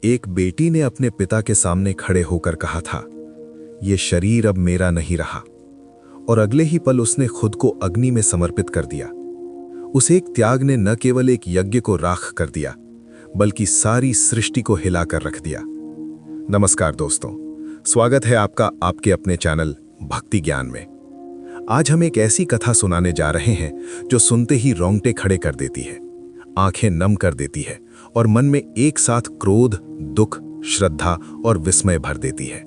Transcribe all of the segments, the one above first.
एक बेटी ने अपने पिता के सामने खड़े होकर कहा था, ये शरीर अब मेरा नहीं रहा, और अगले ही पल उसने खुद को अग्नि में समर्पित कर दिया। उस एक त्याग ने न केवल एक यज्ञ को राख कर दिया, बल्कि सारी सृष्टि को हिलाकर रख दिया। नमस्कार दोस्तों, स्वागत है आपका आपके अपने चैनल भक्ति ज्ञान में। आज हम एक ऐसी कथा सुनाने जा रहे हैं जो सुनते ही रोंगटे खड़े कर देती है, आंखें नम कर देती है और मन में एक साथ क्रोध, दुख, श्रद्धा और विस्मय भर देती है।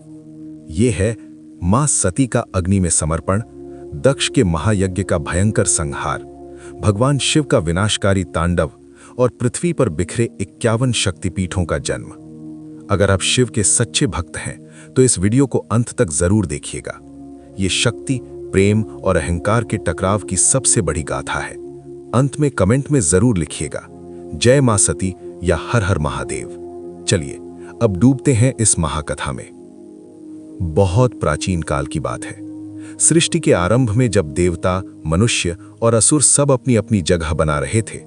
ये है मां सती का अग्नि में समर्पण, दक्ष के महायज्ञ का भयंकर संहार, भगवान शिव का विनाशकारी तांडव और पृथ्वी पर बिखरे 51 शक्तिपीठों का जन्म। अगर आप शिव के सच्चे भक्त हैं तो इस वीडियो को अंत तक जरूर देखिएगा। ये शक्ति, प्रेम और अहंकार के टकराव की सबसे बड़ी गाथा है। अंत में कमेंट में जरूर लिखिएगा जय मां सती या हर हर महादेव। चलिए अब डूबते हैं इस महाकथा में। बहुत प्राचीन काल की बात है। सृष्टि के आरंभ में जब देवता, मनुष्य और असुर सब अपनी अपनी जगह बना रहे थे,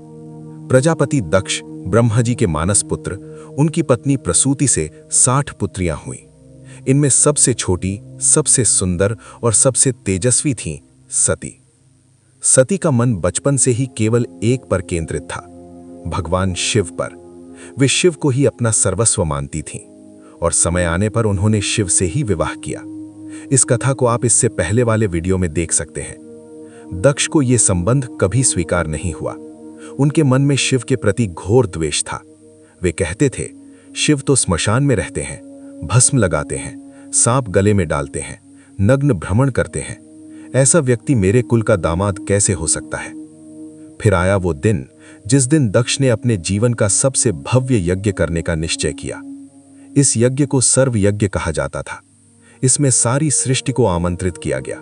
प्रजापति दक्ष, ब्रह्मा जी के मानस पुत्र, उनकी पत्नी प्रसूति से 60 पुत्रियां हुईं। इनमें सबसे छोटी, सबसे सुंदर और सबसे तेजस्वी थीं सती। सती का मन बचपन से ही केवल एक पर केंद्रित था, भगवान शिव पर। वे शिव को ही अपना सर्वस्व मानती थीं और समय आने पर उन्होंने शिव से ही विवाह किया। इस कथा को आप इससे पहले वाले वीडियो में देख सकते हैं। दक्ष को यह संबंध कभी स्वीकार नहीं हुआ। उनके मन में शिव के प्रति घोर द्वेष था। वे कहते थे, शिव तो स्मशान में रहते हैं, भस्म लगाते हैं, सांप गले में डालते हैं, नग्न भ्रमण करते हैं। ऐसा व्यक्ति मेरे कुल का दामाद कैसे हो सकता है? फिर आया वो दिन जिस दिन दक्ष ने अपने जीवन का सबसे भव्य यज्ञ करने का निश्चय किया। इस यज्ञ को सर्व यज्ञ कहा जाता था। इसमें सारी सृष्टि को आमंत्रित किया गया।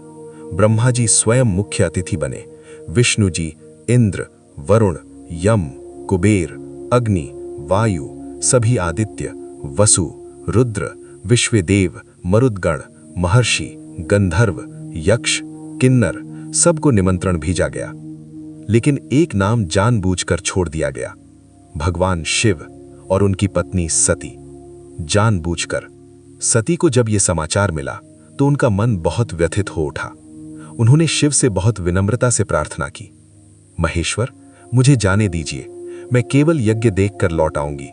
ब्रह्मा जी स्वयं मुख्य अतिथि बने। विष्णु जी, इंद्र, वरुण, यम, कुबेर, अग्नि, वायु, सभी आदित्य, वसु, रुद्र, विश्वदेव, मरुद्गण, महर्षि, गंधर्व, यक्ष, किन्नर, सबको निमंत्रण भेजा गया। लेकिन एक नाम जानबूझकर छोड़ दिया गया, भगवान शिव और उनकी पत्नी सती। जानबूझकर। सती को जब यह समाचार मिला तो उनका मन बहुत व्यथित हो उठा। उन्होंने शिव से बहुत विनम्रता से प्रार्थना की, महेश्वर, मुझे जाने दीजिए, मैं केवल यज्ञ देखकर लौट आऊंगी।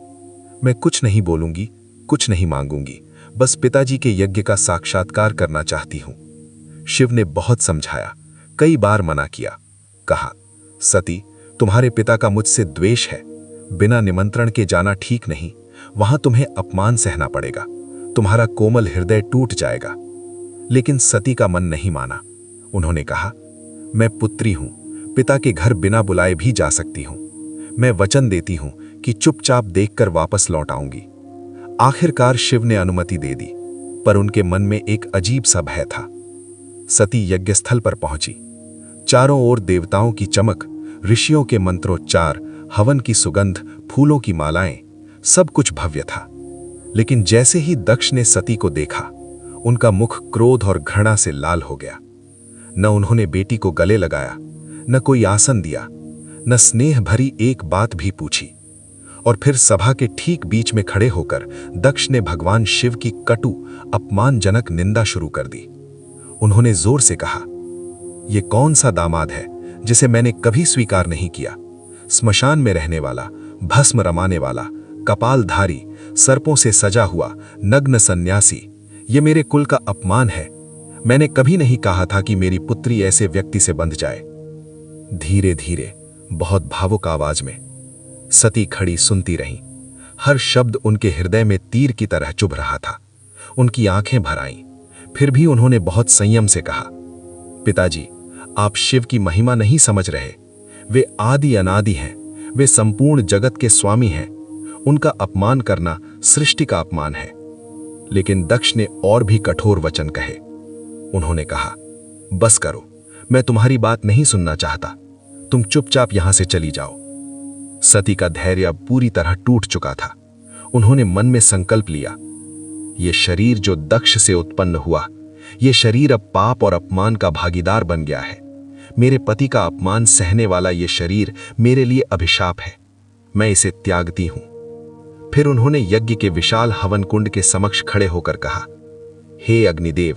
मैं कुछ नहीं बोलूंगी, कुछ नहीं मांगूंगी, बस पिताजी के यज्ञ का साक्षात्कार करना चाहती हूं। शिव ने बहुत समझाया, कई बार मना किया। कहा, सती, तुम्हारे पिता का मुझसे द्वेष है, बिना निमंत्रण के जाना ठीक नहीं, वहां तुम्हें अपमान सहना पड़ेगा, तुम्हारा कोमल हृदय टूट जाएगा। लेकिन सती का मन नहीं माना। उन्होंने कहा, मैं पुत्री हूं, पिता के घर बिना बुलाए भी जा सकती हूं। मैं वचन देती हूं कि चुपचाप देखकर वापस लौट आऊंगी। आखिरकार शिव ने अनुमति दे दी, पर उनके मन में एक अजीब सा भय था। सती यज्ञस्थल पर पहुंची। चारों ओर देवताओं की चमक, ऋषियों के मंत्रोच्चार, हवन की सुगंध, फूलों की मालाएं, सब कुछ भव्य था। लेकिन जैसे ही दक्ष ने सती को देखा, उनका मुख क्रोध और घृणा से लाल हो गया। न उन्होंने बेटी को गले लगाया, न कोई आसन दिया, न स्नेह भरी एक बात भी पूछी। और फिर सभा के ठीक बीच में खड़े होकर दक्ष ने भगवान शिव की कटु, अपमानजनक निंदा शुरू कर दी। उन्होंने जोर से कहा, यह कौन सा दामाद है जिसे मैंने कभी स्वीकार नहीं किया? स्मशान में रहने वाला, भस्म रमाने वाला, कपालधारी, सर्पों से सजा हुआ, नग्न सन्यासी, ये मेरे कुल का अपमान है। मैंने कभी नहीं कहा था कि मेरी पुत्री ऐसे व्यक्ति से बंध जाए। धीरे धीरे, बहुत भावुक आवाज में सती खड़ी सुनती रहीं। हर शब्द उनके हृदय में तीर की तरह चुभ रहा था। उनकी आंखें भर आईं। फिर भी उन्होंने बहुत संयम से कहा, पिताजी, आप शिव की महिमा नहीं समझ रहे। वे आदि अनादि हैं, वे संपूर्ण जगत के स्वामी हैं। उनका अपमान करना सृष्टि का अपमान है। लेकिन दक्ष ने और भी कठोर वचन कहे। उन्होंने कहा, बस करो, मैं तुम्हारी बात नहीं सुनना चाहता, तुम चुपचाप यहां से चली जाओ। सती का धैर्य अब पूरी तरह टूट चुका था। उन्होंने मन में संकल्प लिया, ये शरीर जो दक्ष से उत्पन्न हुआ, ये शरीर अब पाप और अपमान का भागीदार बन गया है। मेरे पति का अपमान सहने वाला ये शरीर मेरे लिए अभिशाप है। मैं इसे त्यागती हूं। फिर उन्होंने यज्ञ के विशाल हवन कुंड के समक्ष खड़े होकर कहा, हे अग्निदेव,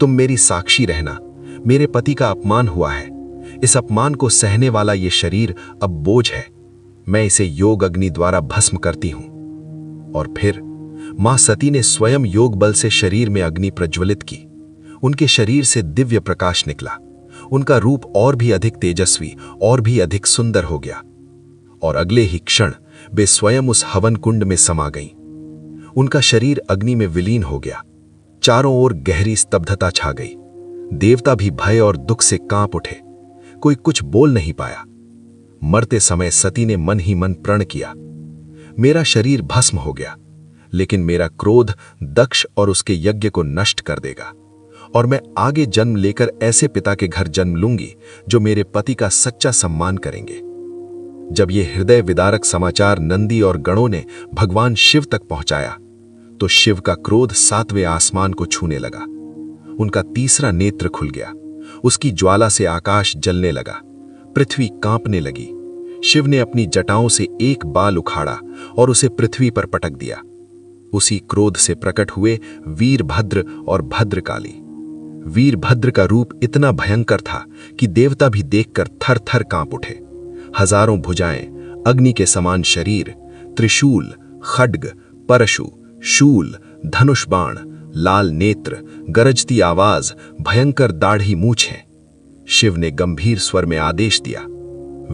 तुम मेरी साक्षी रहना। मेरे पति का अपमान हुआ है। इस अपमान को सहने वाला ये शरीर अब बोझ है। मैं इसे योग अग्नि द्वारा भस्म करती हूं। और फिर मां सती ने स्वयं योग बल से शरीर में अग्नि प्रज्वलित की। उनके शरीर से दिव्य प्रकाश निकला। उनका रूप और भी अधिक तेजस्वी और भी अधिक सुंदर हो गया। और अगले ही क्षण वे स्वयं उस हवन कुंड में समा गईं। उनका शरीर अग्नि में विलीन हो गया। चारों ओर गहरी स्तब्धता छा गई। देवता भी भय और दुख से कांप उठे। कोई कुछ बोल नहीं पाया। मरते समय सती ने मन ही मन प्रण किया, मेरा शरीर भस्म हो गया, लेकिन मेरा क्रोध दक्ष और उसके यज्ञ को नष्ट कर देगा, और मैं आगे जन्म लेकर ऐसे पिता के घर जन्म लूंगी जो मेरे पति का सच्चा सम्मान करेंगे। जब ये हृदय विदारक समाचार नंदी और गणों ने भगवान शिव तक पहुंचाया, तो शिव का क्रोध 7वें आसमान को छूने लगा। उनका तीसरा नेत्र खुल गया। उसकी ज्वाला से आकाश जलने लगा। पृथ्वी कांपने लगी। शिव ने अपनी जटाओं से एक बाल उखाड़ा और उसे पृथ्वी पर पटक दिया। उसी क्रोध से प्रकट हुए वीरभद्र और भद्रकाली। वीरभद्र का रूप इतना भयंकर था कि देवता भी देखकर थर थर कांप उठे। हजारों भुजाएं, अग्नि के समान शरीर, त्रिशूल, खड्ग, परशु, शूल, धनुष बाण, लाल नेत्र, गरजती आवाज, भयंकर दाढ़ी मूछें। शिव ने गंभीर स्वर में आदेश दिया,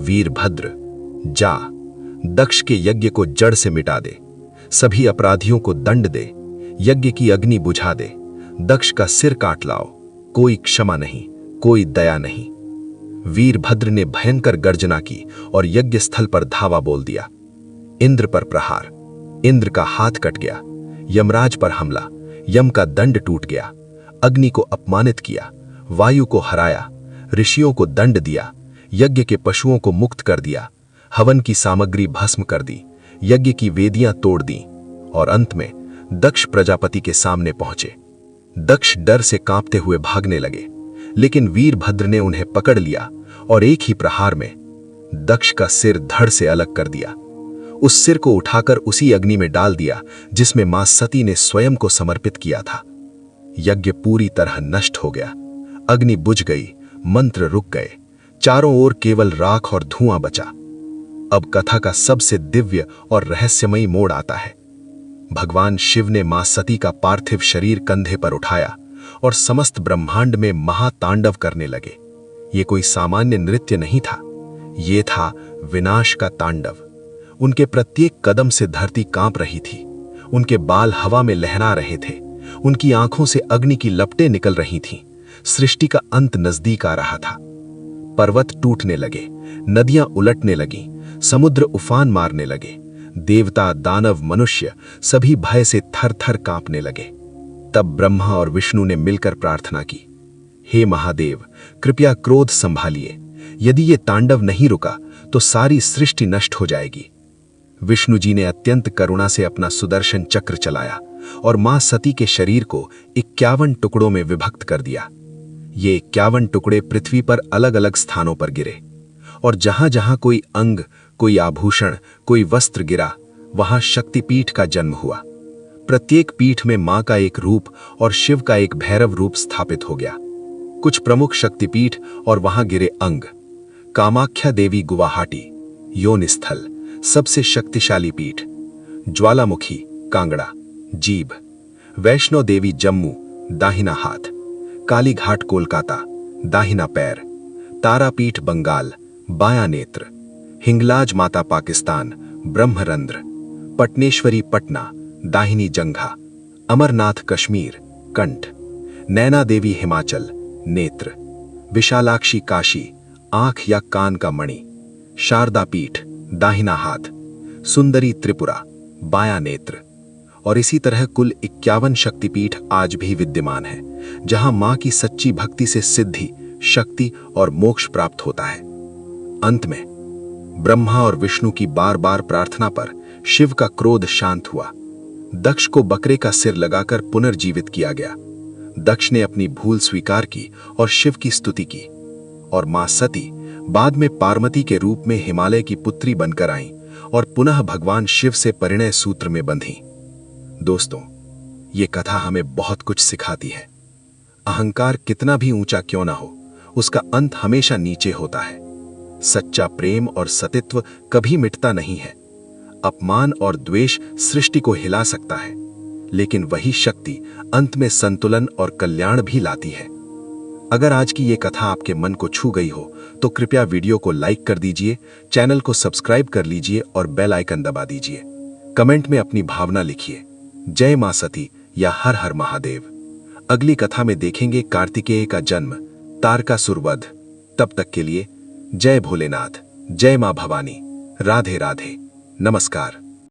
वीरभद्र, जा, दक्ष के यज्ञ को जड़ से मिटा दे, सभी अपराधियों को दंड दे, यज्ञ की अग्नि बुझा दे, दक्ष का सिर काट लाओ। कोई क्षमा नहीं, कोई दया नहीं। वीरभद्र ने भयंकर गर्जना की और यज्ञ स्थल पर धावा बोल दिया। इंद्र पर प्रहार। इंद्र का हाथ कट गया। यमराज पर हमला। यम का दंड टूट गया। अग्नि को अपमानित किया। वायु को हराया। ऋषियों को दंड दिया। यज्ञ के पशुओं को मुक्त कर दिया। हवन की सामग्री भस्म कर दी। यज्ञ की वेदियां तोड़ दी। और अंत में दक्ष प्रजापति के सामने पहुंचे। दक्ष डर से कांपते हुए भागने लगे, लेकिन वीरभद्र ने उन्हें पकड़ लिया और एक ही प्रहार में दक्ष का सिर धड़ से अलग कर दिया। उस सिर को उठाकर उसी अग्नि में डाल दिया जिसमें मां सती ने स्वयं को समर्पित किया था। यज्ञ पूरी तरह नष्ट हो गया। अग्नि बुझ गई। मंत्र रुक गए। चारों ओर केवल राख और धुआं बचा। अब कथा का सबसे दिव्य और रहस्यमयी मोड़ आता है। भगवान शिव ने मां सती का पार्थिव शरीर कंधे पर उठाया और समस्त ब्रह्मांड में महातांडव करने लगे। ये कोई सामान्य नृत्य नहीं था, ये था विनाश का तांडव। उनके प्रत्येक कदम से धरती कांप रही थी। उनके बाल हवा में लहरा रहे थे। उनकी आंखों से अग्नि की लपटें निकल रही थीं। सृष्टि का अंत नजदीक आ रहा था। पर्वत टूटने लगे, नदियां उलटने लगीं, समुद्र उफान मारने लगे। देवता, दानव, मनुष्य सभी भय से थर थर कांपने लगे। तब ब्रह्मा और विष्णु ने मिलकर प्रार्थना की, हे महादेव, कृपया क्रोध संभालिए। यदि ये तांडव नहीं रुका तो सारी सृष्टि नष्ट हो जाएगी। विष्णु जी ने अत्यंत करुणा से अपना सुदर्शन चक्र चलाया और मां सती के शरीर को 51 टुकड़ों में विभक्त कर दिया। ये 51 टुकड़े पृथ्वी पर अलग अलग स्थानों पर गिरे, और जहां जहां कोई अंग, कोई आभूषण, कोई वस्त्र गिरा, वहां शक्तिपीठ का जन्म हुआ। प्रत्येक पीठ में मां का एक रूप और शिव का एक भैरव रूप स्थापित हो गया। कुछ प्रमुख शक्तिपीठ और वहां गिरे अंग: कामाख्या देवी गुवाहाटी, योनिस्थल सबसे शक्तिशाली पीठ, ज्वालामुखी कांगड़ा जीभ, वैष्णो देवी जम्मू दाहिना हाथ, कालीघाट कोलकाता दाहिना पैर, तारापीठ बंगाल बायां नेत्र, हिंगलाज माता पाकिस्तान ब्रह्मरंध्र, पटनेश्वरी पटना दाहिनी जंघा, अमरनाथ कश्मीर कंठ, नैना देवी हिमाचल नेत्र, विशालाक्षी काशी आंख या कान का मणि, शारदा पीठ दाहिना हाथ, सुंदरी त्रिपुरा बायां नेत्र। और इसी तरह कुल 51 शक्तिपीठ आज भी विद्यमान है, जहां मां की सच्ची भक्ति से सिद्धि, शक्ति और मोक्ष प्राप्त होता है। अंत में ब्रह्मा और विष्णु की बार बार प्रार्थना पर शिव का क्रोध शांत हुआ। दक्ष को बकरे का सिर लगाकर पुनर्जीवित किया गया। दक्ष ने अपनी भूल स्वीकार की और शिव की स्तुति की, और मां सती बाद में पार्वती के रूप में हिमालय की पुत्री बनकर आईं और पुनः भगवान शिव से परिणय सूत्र में बंधी। दोस्तों, ये कथा हमें बहुत कुछ सिखाती है। अहंकार कितना भी ऊंचा क्यों ना हो, उसका अंत हमेशा नीचे होता है। सच्चा प्रेम और सतीत्व कभी मिटता नहीं है। अपमान और द्वेष सृष्टि को हिला सकता है, लेकिन वही शक्ति अंत में संतुलन और कल्याण भी लाती है। अगर आज की ये कथा आपके मन को छू गई हो तो कृपया वीडियो को लाइक कर दीजिए, चैनल को सब्सक्राइब कर लीजिए और बेल आइकन दबा दीजिए। कमेंट में अपनी भावना लिखिए, जय मां सती या हर हर महादेव। अगली कथा में देखेंगे कार्तिकेय का जन्म, तारकासुर वध। तब तक के लिए जय भोलेनाथ, जय मां भवानी, राधे राधे, नमस्कार।